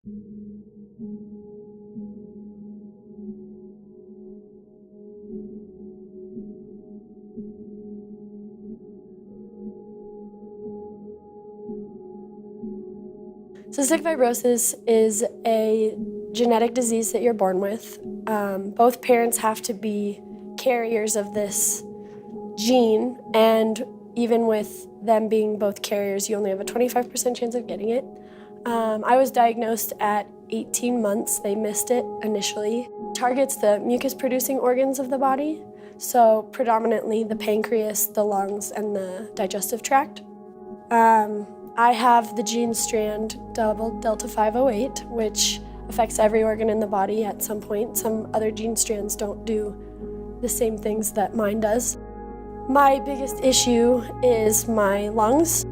Cystic fibrosis is a genetic disease that you're born with. Both parents have to be carriers of this gene, and even with them being both carriers, you only have a 25% chance of getting it. I was diagnosed at 18 months. They missed it initially. It targets the mucus-producing organs of the body, so predominantly the pancreas, the lungs, and the digestive tract. I have the gene strand double delta 508, which affects every organ in the body at some point. Some other gene strands don't do the same things that mine does. My biggest issue is my lungs.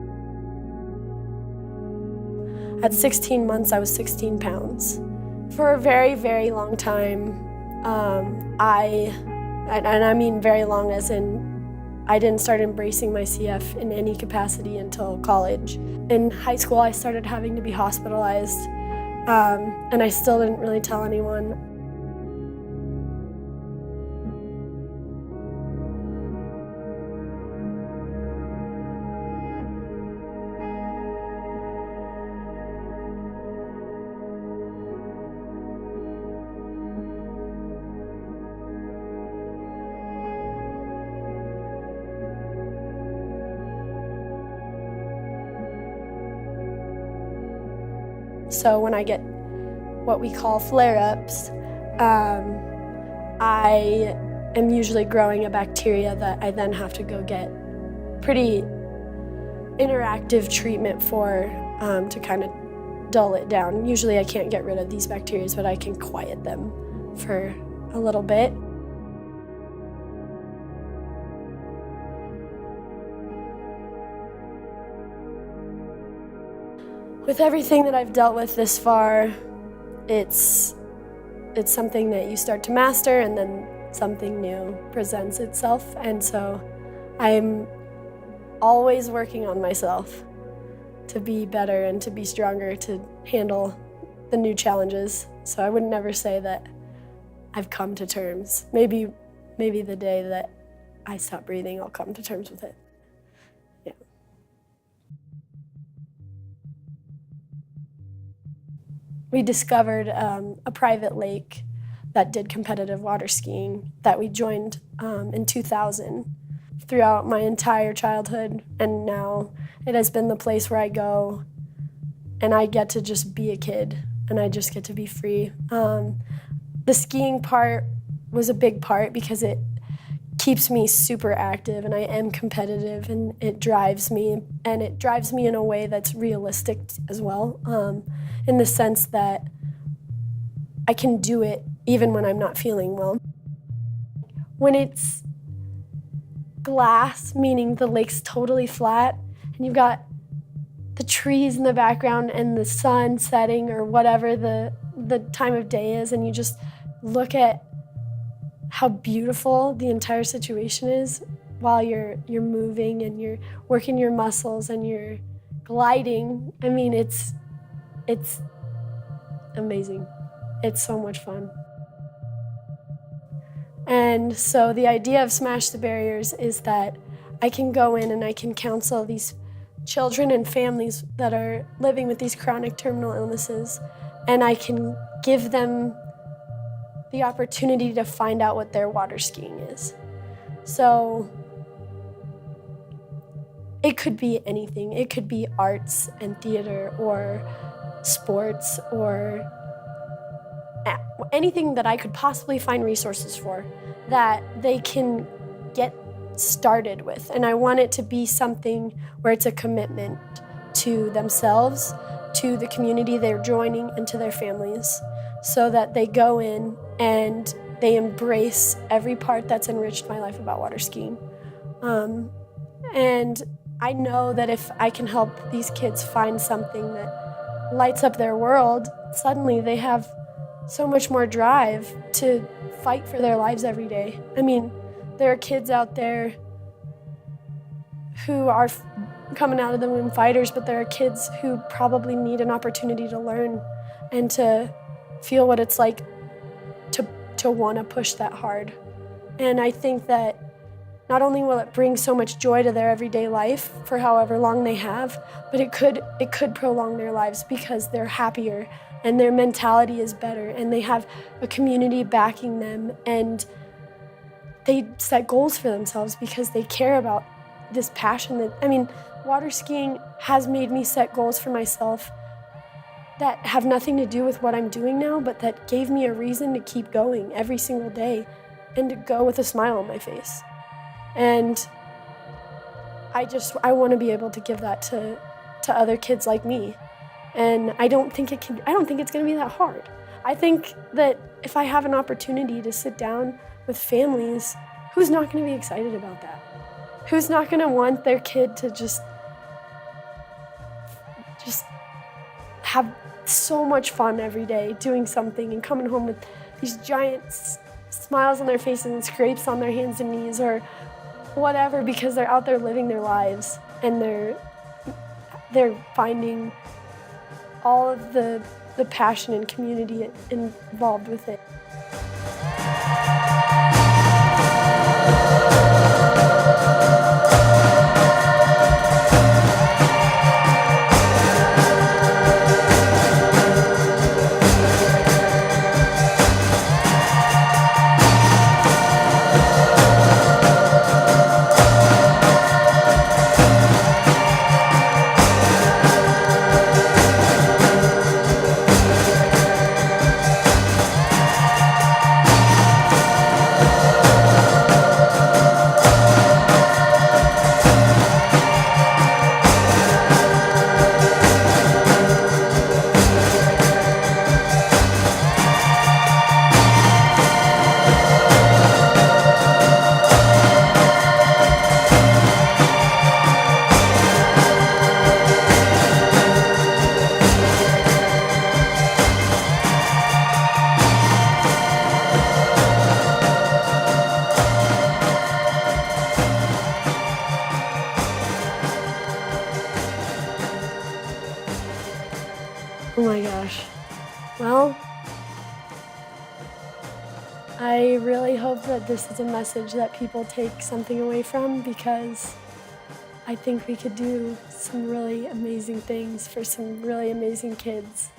At 16 months, I was 16 pounds. For a very, very long time, I mean very long as in I didn't start embracing my CF in any capacity until college. In high school, I started having to be hospitalized, and I still didn't really tell anyone. So when I get what we call flare-ups, I am usually growing a bacteria that I then have to go get pretty interactive treatment for to kind of dull it down. Usually I can't get rid of these bacteria, but I can quiet them for a little bit. With everything that I've dealt with this far, it's something that you start to master, and then something new presents itself. And so I'm always working on myself to be better and to be stronger to handle the new challenges. So I would never say that I've come to terms. Maybe the day that I stop breathing, I'll come to terms with it. Yeah. We discovered a private lake that did competitive water skiing that we joined in 2000 throughout my entire childhood, and now it has been the place where I go and I get to just be a kid and I just get to be free. The skiing part was a big part because it keeps me super active, and I am competitive, and it drives me in a way that's realistic as well, in the sense that I can do it even when I'm not feeling well. When it's glass, meaning the lake's totally flat, and you've got the trees in the background and the sun setting or whatever the time of day is, and you just look at how beautiful the entire situation is while you're moving and you're working your muscles and you're gliding. I mean, it's amazing. It's so much fun. And so the idea of Smash the Barriers is that I can go in and I can counsel these children and families that are living with these chronic terminal illnesses, and I can give them the opportunity to find out what their water skiing is. So it could be anything. It could be arts and theater or sports or anything that I could possibly find resources for that they can get started with. And I want it to be something where it's a commitment to themselves, to the community they're joining, and to their families, so that they go in and they embrace every part that's enriched my life about water skiing. And I know that if I can help these kids find something that lights up their world, suddenly they have so much more drive to fight for their lives every day. I mean, there are kids out there who are coming out of the womb fighters, but there are kids who probably need an opportunity to learn and to feel what it's like to want to push that hard. And I think that not only will it bring so much joy to their everyday life for however long they have, but it could prolong their lives because they're happier and their mentality is better and they have a community backing them and they set goals for themselves because they care about this passion water skiing has made me set goals for myself that have nothing to do with what I'm doing now, but that gave me a reason to keep going every single day and to go with a smile on my face. And I want to be able to give that to other kids like me. And I don't think it's going to be that hard. I think that if I have an opportunity to sit down with families, who's not going to be excited about that? Who's not going to want their kid to just have so much fun every day doing something and coming home with these giant smiles on their faces and scrapes on their hands and knees or whatever because they're out there living their lives and they're finding all of the passion and community involved with it. Oh my gosh. Well, I really hope that this is a message that people take something away from because I think we could do some really amazing things for some really amazing kids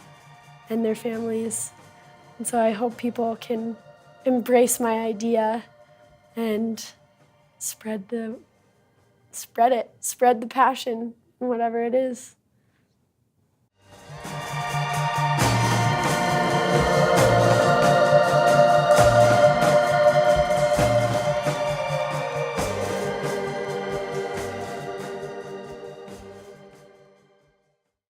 and their families. And so I hope people can embrace my idea and spread the passion, whatever it is.